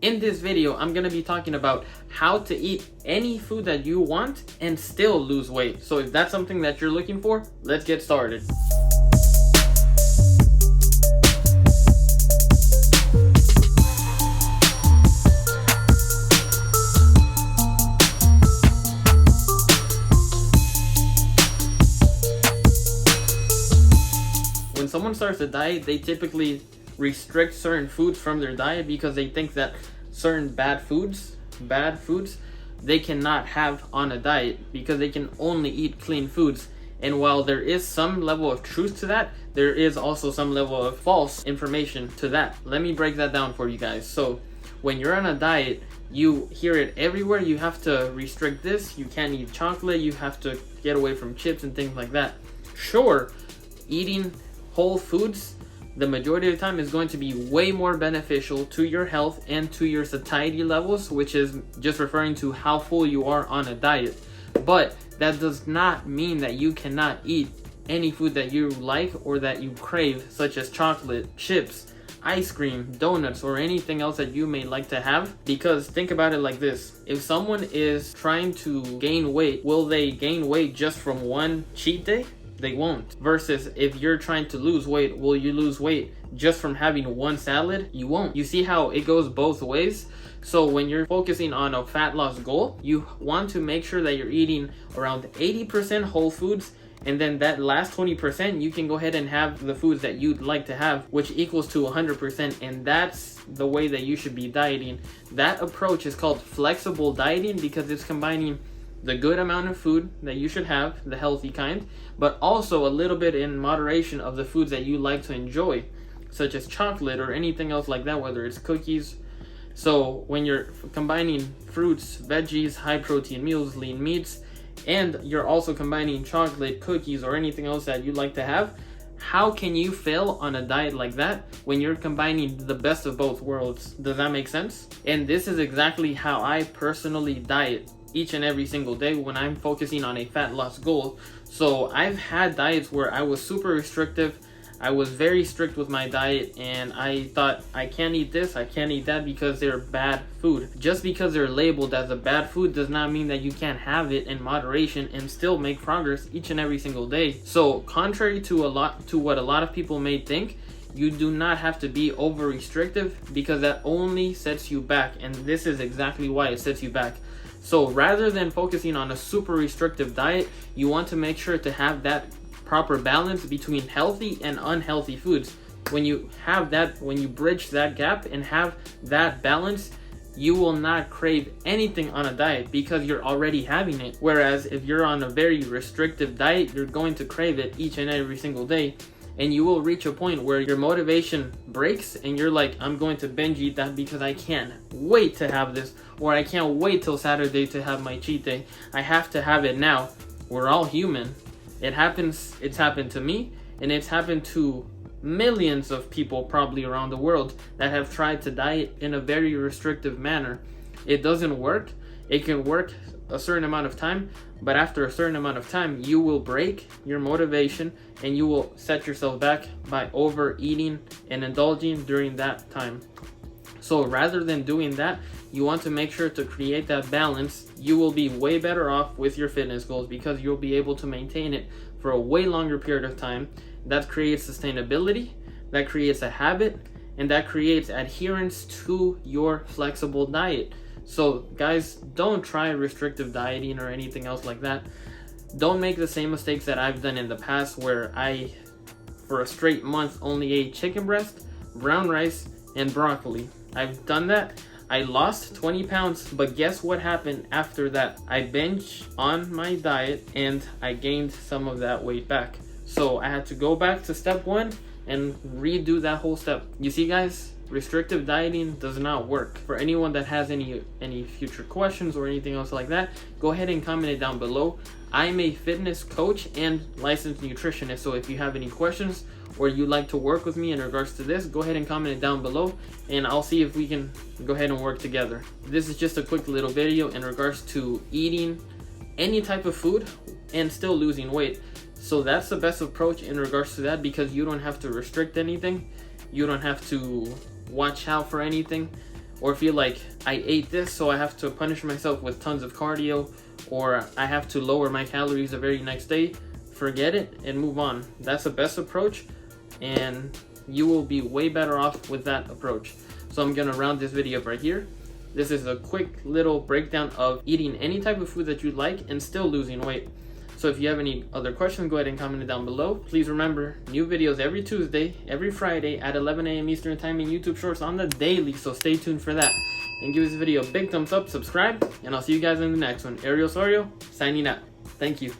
In this video, I'm gonna be talking about how to eat any food that you want and still lose weight. So if that's something that you're looking for, let's get started. When someone starts a diet, they typically restrict certain foods from their diet because they think that certain bad foods they cannot have on a diet because they can only eat clean foods. And while there is some level of truth to that, there is also some level of false information to that. Let me break that down for you guys. So when you're on a diet, you hear it everywhere. You have to restrict this, you can't eat chocolate, you have to get away from chips and things like that. Sure, eating whole foods the majority of the time is going to be way more beneficial to your health and to your satiety levels, which is just referring to how full you are on a diet. But that does not mean that you cannot eat any food that you like or that you crave, such as chocolate, chips, ice cream, donuts, or anything else that you may like to have. Because think about it like this: if someone is trying to gain weight, will they gain weight just from one cheat day? They won't. Versus if you're trying to lose weight, will you lose weight just from having one salad? You won't. You see how it goes both ways? So when you're focusing on a fat loss goal, you want to make sure that you're eating around 80% whole foods, and then that last 20% you can go ahead and have the foods that you'd like to have, which equals to 100%. And that's the way that you should be dieting. That approach is called flexible dieting because it's combining the good amount of food that you should have, the healthy kind, but also a little bit in moderation of the foods that you like to enjoy, such as chocolate or anything else like that, whether it's cookies. So when you're combining fruits, veggies, high protein meals, lean meats, and you're also combining chocolate, cookies, or anything else that you like to have, how can you fail on a diet like that when you're combining the best of both worlds? Does that make sense? And this is exactly how I personally diet each and every single day when I'm focusing on a fat loss goal. So I've had diets where I was super restrictive. I was very strict with my diet, and I thought I can't eat this, I can't eat that because they're bad food. Just because they're labeled as a bad food does not mean that you can't have it in moderation and still make progress each and every single day. So contrary to what a lot of people may think, you do not have to be over restrictive because that only sets you back, and this is exactly why it sets you back. So rather than focusing on a super restrictive diet, you want to make sure to have that proper balance between healthy and unhealthy foods. When you have that, when you bridge that gap and have that balance, you will not crave anything on a diet because you're already having it. Whereas if you're on a very restrictive diet, you're going to crave it each and every single day. And you will reach a point where your motivation breaks and you're like, I'm going to binge eat that because I can't wait to have this, or I can't wait till Saturday to have my cheat day. I have to have it now. We're all human. It happens. It's happened to me, and it's happened to millions of people probably around the world that have tried to diet in a very restrictive manner. It doesn't work. It can work a certain amount of time, but after a certain amount of time, you will break your motivation and you will set yourself back by overeating and indulging during that time. So rather than doing that, you want to make sure to create that balance. You will be way better off with your fitness goals because you'll be able to maintain it for a way longer period of time. That creates sustainability, that creates a habit, and that creates adherence to your flexible diet. So guys, don't try restrictive dieting or anything else like that. Don't make the same mistakes that I've done in the past where I, for a straight month, only ate chicken breast, brown rice, and broccoli. I've done that. I lost 20 pounds, but guess what happened after that? I binged on my diet and I gained some of that weight back. So I had to go back to step one and redo that whole step. You see guys, restrictive dieting does not work. For anyone that has any future questions or anything else like that, go ahead and comment it down below. I'm a fitness coach and licensed nutritionist, so if you have any questions or you'd like to work with me in regards to this, go ahead and comment it down below and I'll see if we can go ahead and work together. This is just a quick little video in regards to eating any type of food and still losing weight. So that's the best approach in regards to that because you don't have to restrict anything. You don't have to watch out for anything. or feel like I ate this so I have to punish myself with tons of cardio, or I have to lower my calories the very next day, forget it and move on. That's the best approach, and you will be way better off with that approach. So I'm gonna round this video up right here. This is a quick little breakdown of eating any type of food that you like and still losing weight. So if you have any other questions, go ahead and comment it down below. Please remember, new videos every Tuesday, every Friday at 11 a.m. Eastern Time in YouTube Shorts on the daily, so stay tuned for that. And give this video a big thumbs up, subscribe, and I'll see you guys in the next one. Ariel Osorio, signing out. Thank you.